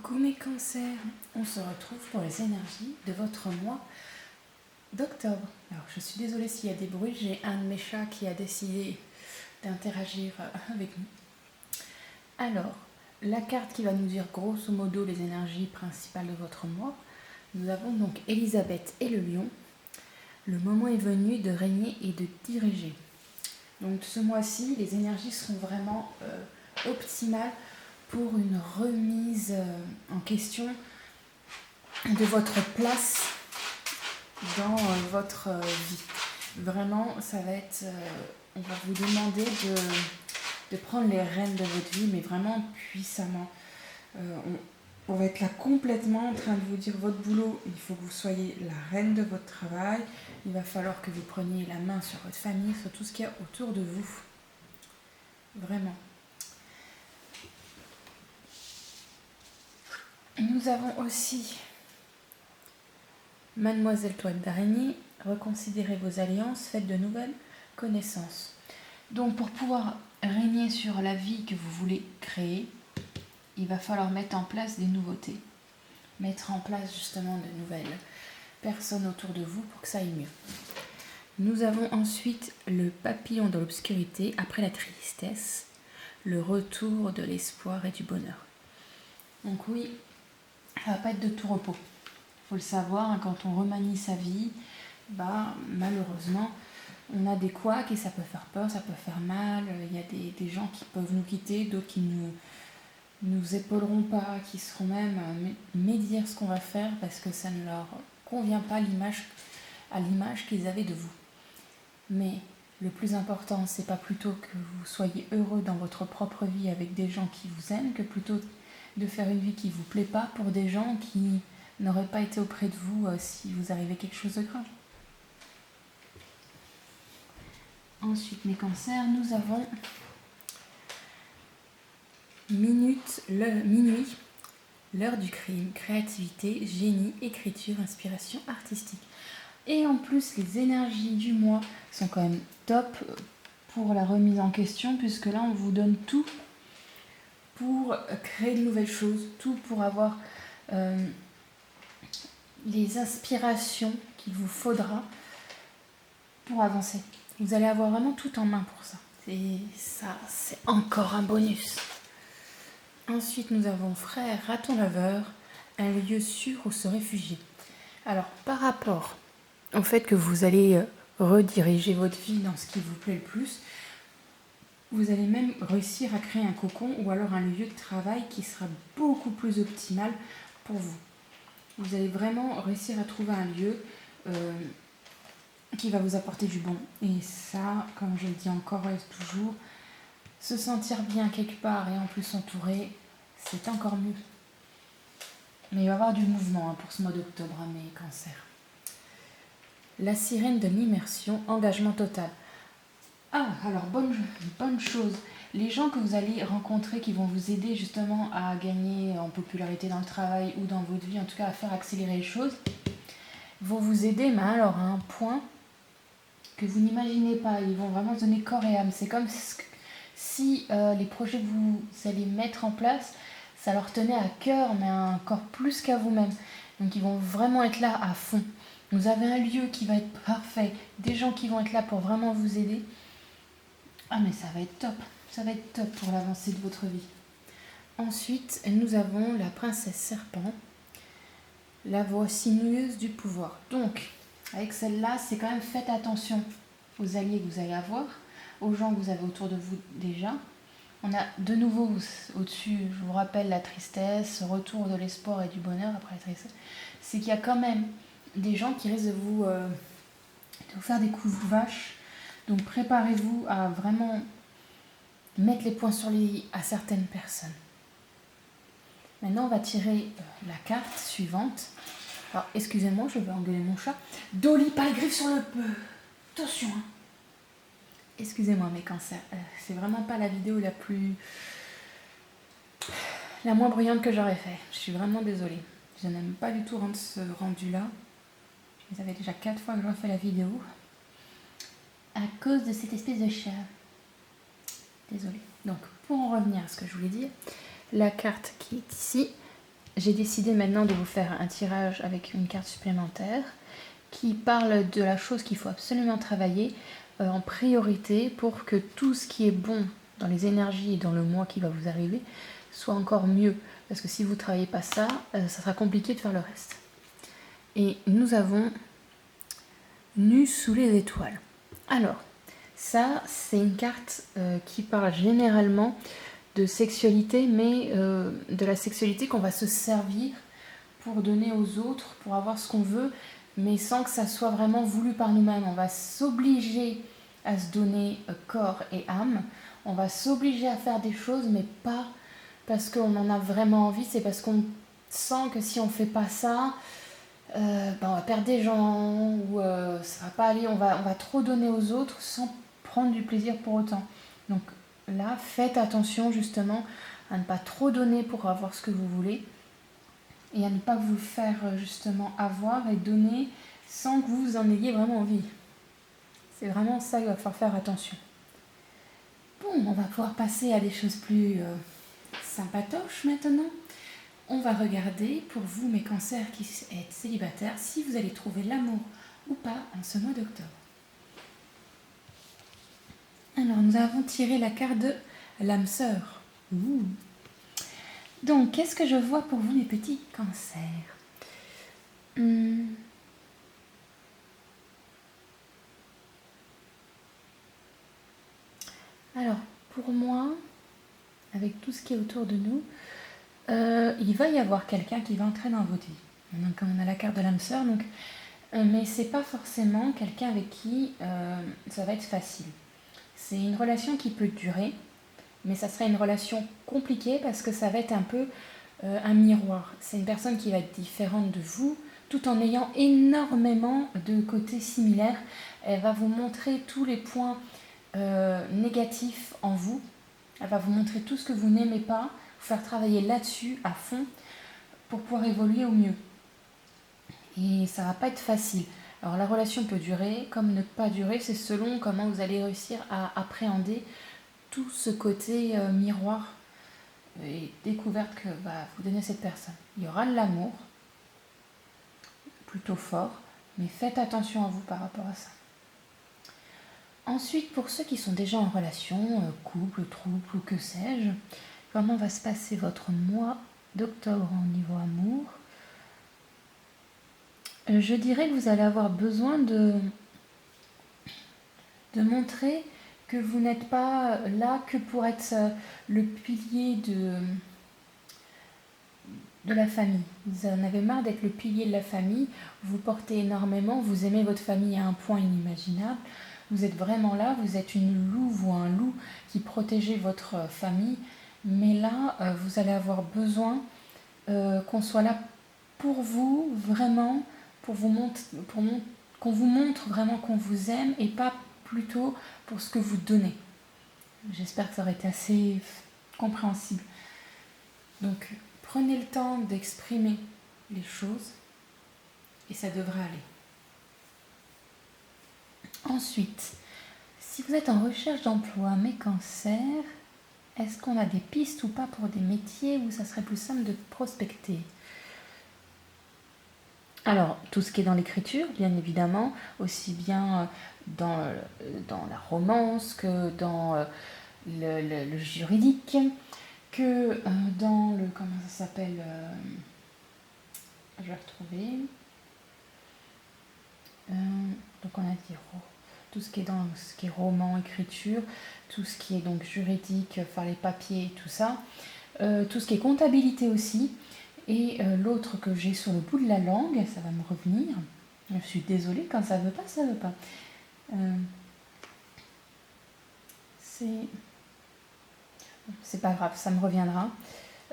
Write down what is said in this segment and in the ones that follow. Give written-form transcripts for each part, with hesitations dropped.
Coucou mes cancers, on se retrouve pour les énergies de votre mois d'octobre. Alors je suis désolée s'il y a des bruits, j'ai un de mes chats qui a décidé d'interagir avec nous. Alors, la carte qui va nous dire grosso modo les énergies principales de votre mois, nous avons donc Elisabeth et le lion. Le moment est venu de régner et de diriger. Donc ce mois-ci, les énergies seront vraiment optimales pour une remise en question de votre place dans votre vie. Vraiment, ça va être... on va vous demander de prendre les rênes de votre vie, mais vraiment puissamment. On va être là complètement en train de vous dire votre boulot, il faut que vous soyez la reine de votre travail. Il va falloir que vous preniez la main sur votre famille, sur tout ce qu'il y a autour de vous. Vraiment. Nous avons aussi Mademoiselle Toile d'araignée, reconsidérez vos alliances, faites de nouvelles connaissances. Donc pour pouvoir régner sur la vie que vous voulez créer, il va falloir mettre en place des nouveautés. Mettre en place justement de nouvelles personnes autour de vous pour que ça aille mieux. Nous avons ensuite le papillon de l'obscurité, après la tristesse, le retour de l'espoir et du bonheur. Donc oui, ça va pas être de tout repos. Il faut le savoir, hein, quand on remanie sa vie, malheureusement, on a des couacs et ça peut faire peur, ça peut faire mal. Il y a des gens qui peuvent nous quitter, d'autres qui nous épauleront pas, qui seront même médire ce qu'on va faire parce que ça ne leur convient pas à l'image qu'ils avaient de vous. Mais le plus important, c'est pas plutôt que vous soyez heureux dans votre propre vie avec des gens qui vous aiment, que plutôt de faire une vie qui vous plaît pas pour des gens qui n'auraient pas été auprès de vous si vous arrivez quelque chose de grave. Ensuite, mes cancers, nous avons minuit, l'heure du crime, créativité, génie, écriture, inspiration artistique. Et en plus, les énergies du mois sont quand même top pour la remise en question, puisque là, on vous donne tout pour créer de nouvelles choses, tout pour avoir les inspirations qu'il vous faudra pour avancer. Vous allez avoir vraiment tout en main pour ça. Et ça, c'est encore un bonus. Ensuite, nous avons Frère Raton Laveur, un lieu sûr où se réfugier. Alors, par rapport au fait que vous allez rediriger votre vie dans ce qui vous plaît le plus, vous allez même réussir à créer un cocon ou alors un lieu de travail qui sera beaucoup plus optimal pour vous. Vous allez vraiment réussir à trouver un lieu qui va vous apporter du bon. Et ça, comme je le dis encore et toujours, se sentir bien quelque part et en plus entouré, c'est encore mieux. Mais il va y avoir du mouvement pour ce mois d'octobre, mes cancers. La sirène de l'immersion, engagement total. Ah, alors bonne chose. Les gens que vous allez rencontrer qui vont vous aider justement à gagner en popularité dans le travail ou dans votre vie, en tout cas à faire accélérer les choses, vont vous aider, mais alors à un point que vous n'imaginez pas. Ils vont vraiment donner corps et âme. C'est comme si les projets que vous allez mettre en place, ça leur tenait à cœur, mais encore plus qu'à vous-même. Donc ils vont vraiment être là à fond. Vous avez un lieu qui va être parfait, des gens qui vont être là pour vraiment vous aider. Ah mais ça va être top. Ça va être top pour l'avancée de votre vie. Ensuite, nous avons la princesse serpent, la voix sinueuse du pouvoir. Donc, avec celle-là, c'est quand même faites attention aux alliés que vous allez avoir, aux gens que vous avez autour de vous déjà. On a de nouveau au-dessus, je vous rappelle, la tristesse, retour de l'espoir et du bonheur après la tristesse. C'est qu'il y a quand même des gens qui risquent de vous faire des coups de vache. Donc préparez-vous à vraiment mettre les points sur les i à certaines personnes. Maintenant, on va tirer la carte suivante. Alors, excusez-moi, je vais engueuler mon chat. Dolly, pas les griffes sur le... Attention, hein. Excusez-moi, mes cancers. C'est vraiment pas la vidéo la moins bruyante que j'aurais fait. Je suis vraiment désolée. Je n'aime pas du tout rendre ce rendu-là. Ça fait déjà 4 fois que je refais la vidéo. À cause de cette espèce de chat. Désolée. Donc, pour en revenir à ce que je voulais dire, la carte qui est ici, j'ai décidé maintenant de vous faire un tirage avec une carte supplémentaire qui parle de la chose qu'il faut absolument travailler en priorité pour que tout ce qui est bon dans les énergies et dans le mois qui va vous arriver soit encore mieux. Parce que si vous ne travaillez pas ça, ça sera compliqué de faire le reste. Et nous avons Nu sous les étoiles. Alors, ça, c'est une carte qui parle généralement de sexualité, mais de la sexualité qu'on va se servir pour donner aux autres, pour avoir ce qu'on veut, mais sans que ça soit vraiment voulu par nous-mêmes. On va s'obliger à se donner corps et âme. On va s'obliger à faire des choses, mais pas parce qu'on en a vraiment envie. C'est parce qu'on sent que si on ne fait pas ça, on va perdre des gens, ou ça va pas aller. On va trop donner aux autres sans prendre du plaisir pour autant. Donc là, faites attention justement à ne pas trop donner pour avoir ce que vous voulez. Et à ne pas vous faire justement avoir et donner sans que vous en ayez vraiment envie. C'est vraiment ça qu'il va falloir faire attention. Bon, on va pouvoir passer à des choses plus sympatoches maintenant. On va regarder pour vous, mes cancers qui êtes célibataires, si vous allez trouver l'amour ou pas en ce mois d'octobre. Alors, nous avons tiré la carte de l'âme sœur. Ouh. Donc, qu'est-ce que je vois pour vous, mes petits cancers? Alors, pour moi, avec tout ce qui est autour de nous, il va y avoir quelqu'un qui va entrer dans votre vie. Donc, on a la carte de l'âme sœur, donc, mais c'est pas forcément quelqu'un avec qui ça va être facile. C'est une relation qui peut durer, mais ça sera une relation compliquée parce que ça va être un peu un miroir. C'est une personne qui va être différente de vous, tout en ayant énormément de côtés similaires. Elle va vous montrer tous les points négatifs en vous. Elle va vous montrer tout ce que vous n'aimez pas, vous faire travailler là-dessus à fond pour pouvoir évoluer au mieux. Et ça va pas être facile. Alors la relation peut durer, comme ne pas durer, c'est selon comment vous allez réussir à appréhender tout ce côté miroir et découverte que va vous donner cette personne. Il y aura de l'amour, plutôt fort, mais faites attention à vous par rapport à ça. Ensuite, pour ceux qui sont déjà en relation, couple, trouble ou que sais-je, comment va se passer votre mois d'octobre au niveau amour? Je dirais que vous allez avoir besoin de montrer que vous n'êtes pas là que pour être le pilier de la famille. Vous en avez marre d'être le pilier de la famille, vous portez énormément, vous aimez votre famille à un point inimaginable, vous êtes vraiment là, vous êtes une louve ou un loup qui protégez votre famille, mais là, vous allez avoir besoin qu'on soit là pour vous, vraiment, pour qu'on vous montre vraiment qu'on vous aime et pas plutôt pour ce que vous donnez. J'espère que ça aurait été assez compréhensible. Donc, prenez le temps d'exprimer les choses et ça devrait aller. Ensuite, si vous êtes en recherche d'emploi, mes cancers, est-ce qu'on a des pistes ou pas pour des métiers où ça serait plus simple de prospecter? Alors, tout ce qui est dans l'écriture, bien évidemment, aussi bien dans la romance que dans le juridique, que dans le... Comment ça s'appelle je vais retrouver. Donc on a dit tout ce qui est dans ce qui est roman, écriture, tout ce qui est donc juridique, faire les papiers et tout ça, tout ce qui est comptabilité aussi, et l'autre que j'ai sur le bout de la langue, ça va me revenir. Je suis désolée, quand ça veut pas, ça veut pas. C'est pas grave, ça me reviendra.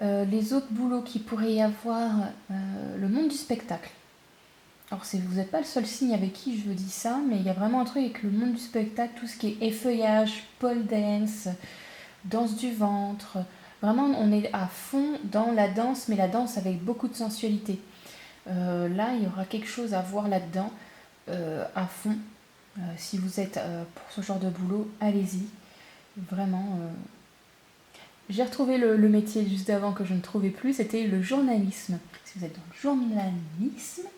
Les autres boulots qu'il pourrait y avoir, le monde du spectacle. Alors vous n'êtes pas le seul signe avec qui je dis ça, mais il y a vraiment un truc avec le monde du spectacle, tout ce qui est effeuillage, pole dance, danse du ventre. Vraiment, on est à fond dans la danse, mais la danse avec beaucoup de sensualité. Là, il y aura quelque chose à voir là-dedans, à fond. Si vous êtes pour ce genre de boulot, allez-y. Vraiment. J'ai retrouvé le métier juste avant que je ne trouvais plus, c'était le journalisme. Si vous êtes dans le journalisme,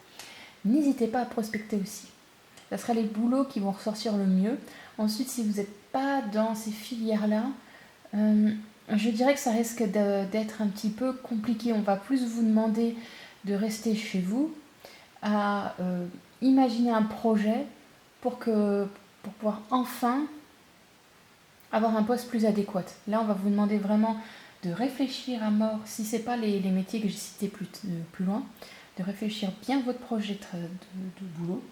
n'hésitez pas à prospecter aussi. Ça sera les boulots qui vont ressortir le mieux. Ensuite, si vous n'êtes pas dans ces filières-là, je dirais que ça risque d'être un petit peu compliqué. On va plus vous demander de rester chez vous, à imaginer un projet pour pouvoir enfin avoir un poste plus adéquat. Là, on va vous demander vraiment de réfléchir à mort, si ce n'est pas les métiers que j'ai cités plus loin, de réfléchir bien votre projet de boulot,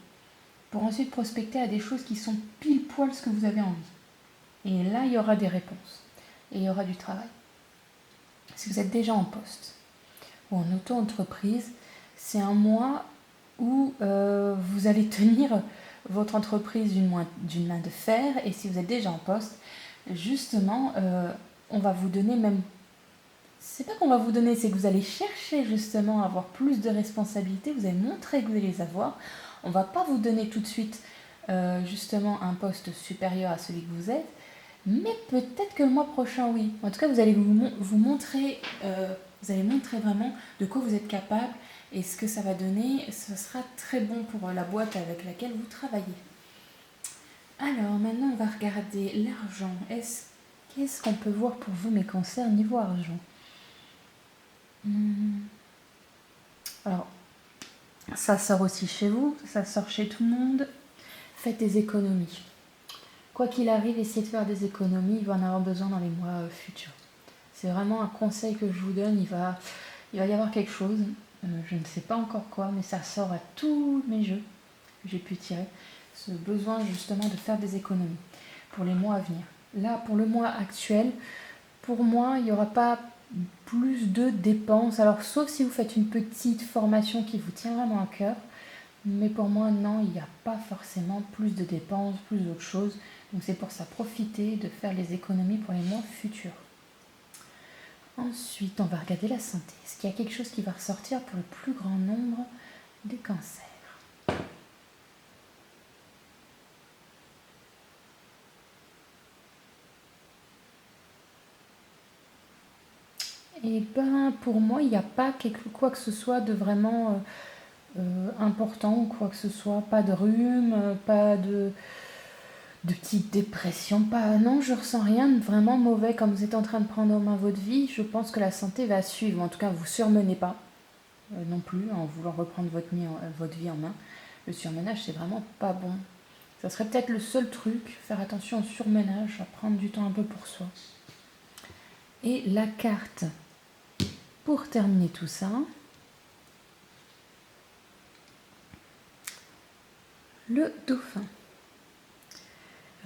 pour ensuite prospecter à des choses qui sont pile poil ce que vous avez envie. Et là, il y aura des réponses. Et il y aura du travail. Si vous êtes déjà en poste ou en auto-entreprise, c'est un mois où vous allez tenir votre entreprise d'une main de fer. Et si vous êtes déjà en poste, justement, on va vous donner même... C'est pas qu'on va vous donner, c'est que vous allez chercher justement à avoir plus de responsabilités. Vous allez montrer que vous allez les avoir. On va pas vous donner tout de suite justement un poste supérieur à celui que vous êtes. Mais peut-être que le mois prochain, oui. En tout cas, vous allez vous montrer, vous allez montrer vraiment de quoi vous êtes capable et ce que ça va donner. Ce sera très bon pour la boîte avec laquelle vous travaillez. Alors, maintenant, on va regarder l'argent. Qu'est-ce qu'on peut voir pour vous, mes cancers, niveau argent? Alors, ça sort aussi chez vous, ça sort chez tout le monde. Faites des économies. Quoi qu'il arrive, essayez de faire des économies, il va en avoir besoin dans les mois futurs. C'est vraiment un conseil que je vous donne, il va y avoir quelque chose, je ne sais pas encore quoi, mais ça sort à tous mes jeux que j'ai pu tirer, ce besoin justement de faire des économies pour les mois à venir. Là, pour le mois actuel, pour moi, il n'y aura pas plus de dépenses, alors sauf si vous faites une petite formation qui vous tient vraiment à cœur, mais pour moi, non, il n'y a pas forcément plus de dépenses, plus d'autres choses. Donc c'est pour ça, profitez de faire les économies pour les mois futurs. Ensuite, on va regarder la santé. Est-ce qu'il y a quelque chose qui va ressortir pour le plus grand nombre des cancers? Et ben, pour moi, il n'y a pas quoi que ce soit de vraiment important ou quoi que ce soit. Pas de rhume, pas de petite dépression, pas... Non, je ressens rien de vraiment mauvais comme vous êtes en train de prendre en main votre vie. Je pense que la santé va suivre. En tout cas, vous surmenez pas non plus en voulant reprendre votre vie en main. Le surmenage, c'est vraiment pas bon. Ça serait peut-être le seul truc, faire attention au surmenage, à prendre du temps un peu pour soi. Et la carte, pour terminer tout ça, le dauphin.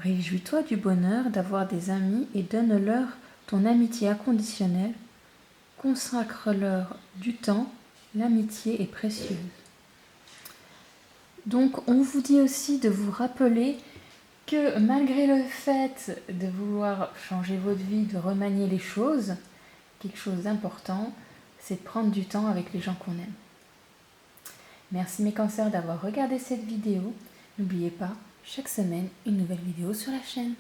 Réjouis-toi du bonheur d'avoir des amis et donne-leur ton amitié inconditionnelle. Consacre-leur du temps, l'amitié est précieuse. Donc on vous dit aussi de vous rappeler que malgré le fait de vouloir changer votre vie, de remanier les choses, quelque chose d'important, c'est de prendre du temps avec les gens qu'on aime. Merci mes cancers d'avoir regardé cette vidéo. N'oubliez pas, chaque semaine, une nouvelle vidéo sur la chaîne.